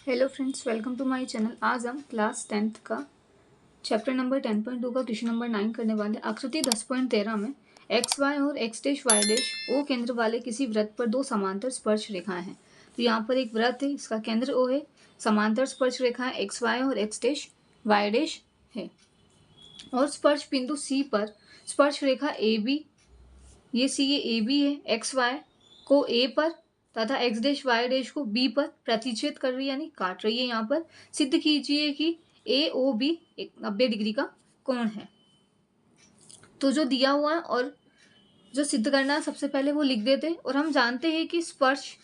Hello friends, welcome to my channel. आज हम class 10th का चैप्टर नंबर 10.2 का क्वेश्चन नंबर 9 करने वाले। आकृति 10.13 में एक्स वाई और X dash Y dash O केंद्र वाले किसी वृत्त पर दो समांतर स्पर्श रेखाएं हैं। तो यहाँ पर एक वृत्त है, इसका केंद्र ओ है, समांतर स्पर्श रेखाएं एक्स वाई और एक्स डैश वाई डैश है और स्पर्श बिंदु सी पर स्पर्श रेखा ए बी, ये सी ये ए बी है, एक्स वाई को ए पर तथा एक्स डैश वाई डैश को बी पर प्रतिच्छेद कर रही है यानी काट रही है। यहाँ पर सिद्ध कीजिए कि ए ओ बी एक 90 डिग्री का कोण है। तो जो दिया हुआ है और जो सिद्ध करना है सबसे पहले वो लिख देते हैं। और हम जानते हैं कि स्पर्श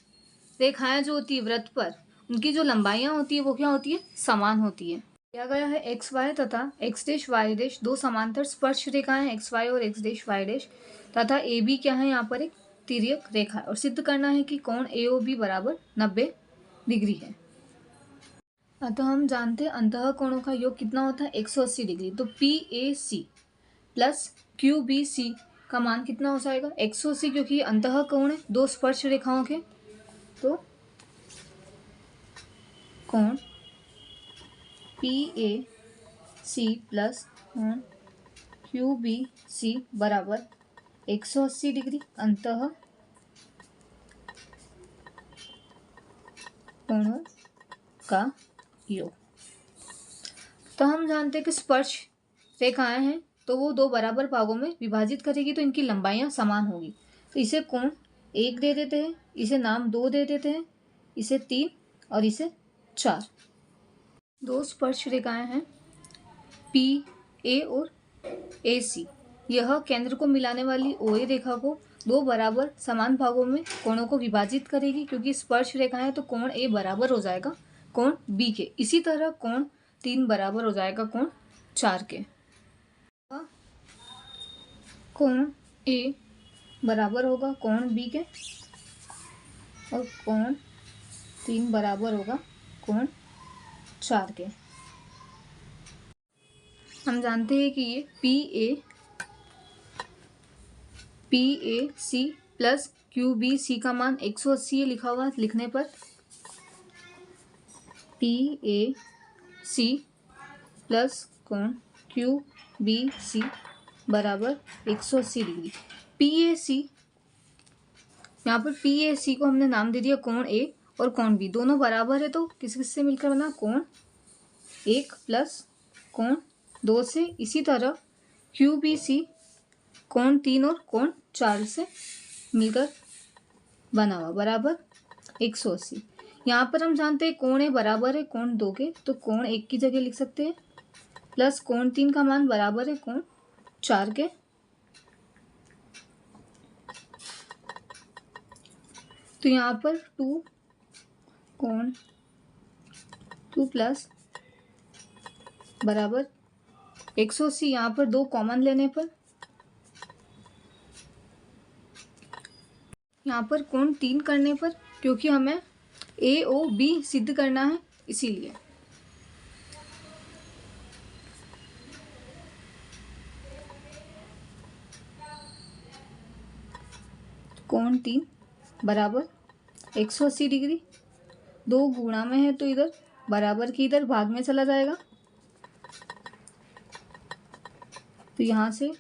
रेखाएं जो होती है वृत्त पर, उनकी जो लंबाइयां होती है वो क्या होती है, समान होती है। दिया गया है एक्स वाई तथा एक्स डैश वाई डैश दो समांतर स्पर्श रेखाएं एक्स वाई और एक्स डैश वाई डैश तथा ए बी क्या है, यहाँ पर एक तिर्यक रेखा है और सिद्ध करना है कि कोण AOB बराबर 90 डिग्री है। अतः हम जानते हैं अंतः कोणों का योग कितना होता है, 180 डिग्री। तो PAC प्लस QBC का मान कितना हो जाएगा, 180, क्योंकि अंतः कोण है दो स्पर्श रेखाओं के। तो कोण PAC प्लस कोण QBC बराबर 180 डिग्री अंतः कोणों का योग। तो हम जानते हैं कि स्पर्श रेखाएं हैं तो वो दो बराबर भागों में विभाजित करेगी तो इनकी लंबाइयां समान होगी। तो इसे कोण 1 दे देते हैं, इसे नाम 2 दे देते हैं, इसे 3 और इसे 4। दो स्पर्श रेखाएं हैं PA और AC। यह केंद्र को मिलाने वाली OA रेखा को दो बराबर समान भागों में कोणों को विभाजित करेगी, क्योंकि स्पर्श रेखा है तो कोण A बराबर हो जाएगा कोण B के। इसी तरह कोण 3 बराबर हो जाएगा कोण 4 के। कोण A बराबर होगा कोण B के और कोण 3 बराबर होगा कोण 4 के। हम जानते हैं कि ये PAC प्लस QBC का मान 180 लिखा हुआ लिखने पर PAC प्लस कोण QBC बराबर 180 डिग्री। PAC, यहाँ पर PAC को हमने नाम दे दिया कोण A और कोण B, दोनों बराबर है तो किस किस से मिलकर बना, कोण 1 प्लस कोण 2 से। इसी तरह QBC कोण 3 और कोण 4 से मिलकर बना हुआ बराबर 180। यहाँ पर हम जानते हैं कोण A बराबर है कोण 2 के, तो कोण 1 की जगह लिख सकते हैं प्लस कोण 3 का मान बराबर है कोण 4 के। तो यहाँ पर 2 कोण 2 प्लस बराबर 180। यहाँ पर 2 कॉमन लेने पर यहाँ पर कोण 3 करने पर, क्योंकि हमें AOB सिद्ध करना है इसीलिए। कोण 3 बराबर 180 डिग्री, 2 गुणा में है तो इधर बराबर की इधर भाग में चला जाएगा, तो यहाँ से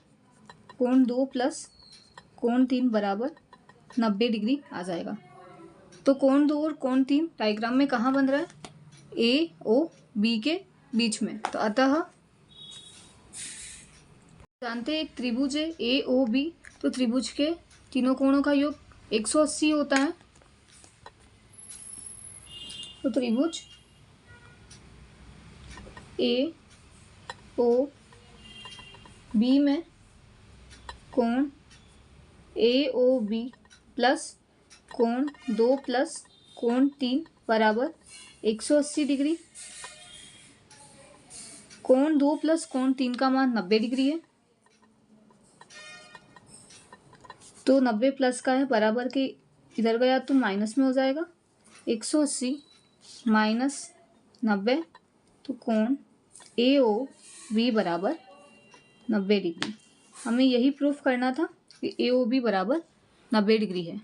कोण 2 प्लस कोण 3 बराबर 90 डिग्री आ जाएगा। तो कोण 2 और कोण 3 डायग्राम में कहाँ बन रहा है, AOB के बीच में। तो अतः जानते हैं एक त्रिभुज है AOB, तो त्रिभुज के तीनों कोणों का योग 180 होता है। तो त्रिभुज AOB में कोण AOB प्लस कोण 2 प्लस कोण 3 बराबर 180 डिग्री। कोण 2 प्लस कोण 3 का मान 90 डिग्री है, तो 90 प्लस का है बराबर के इधर गया तो माइनस में हो जाएगा, 180 माइनस 90, तो कोण AOB बराबर 90 डिग्री। हमें यही प्रूफ करना था कि AOB बराबर 90 डिग्री है।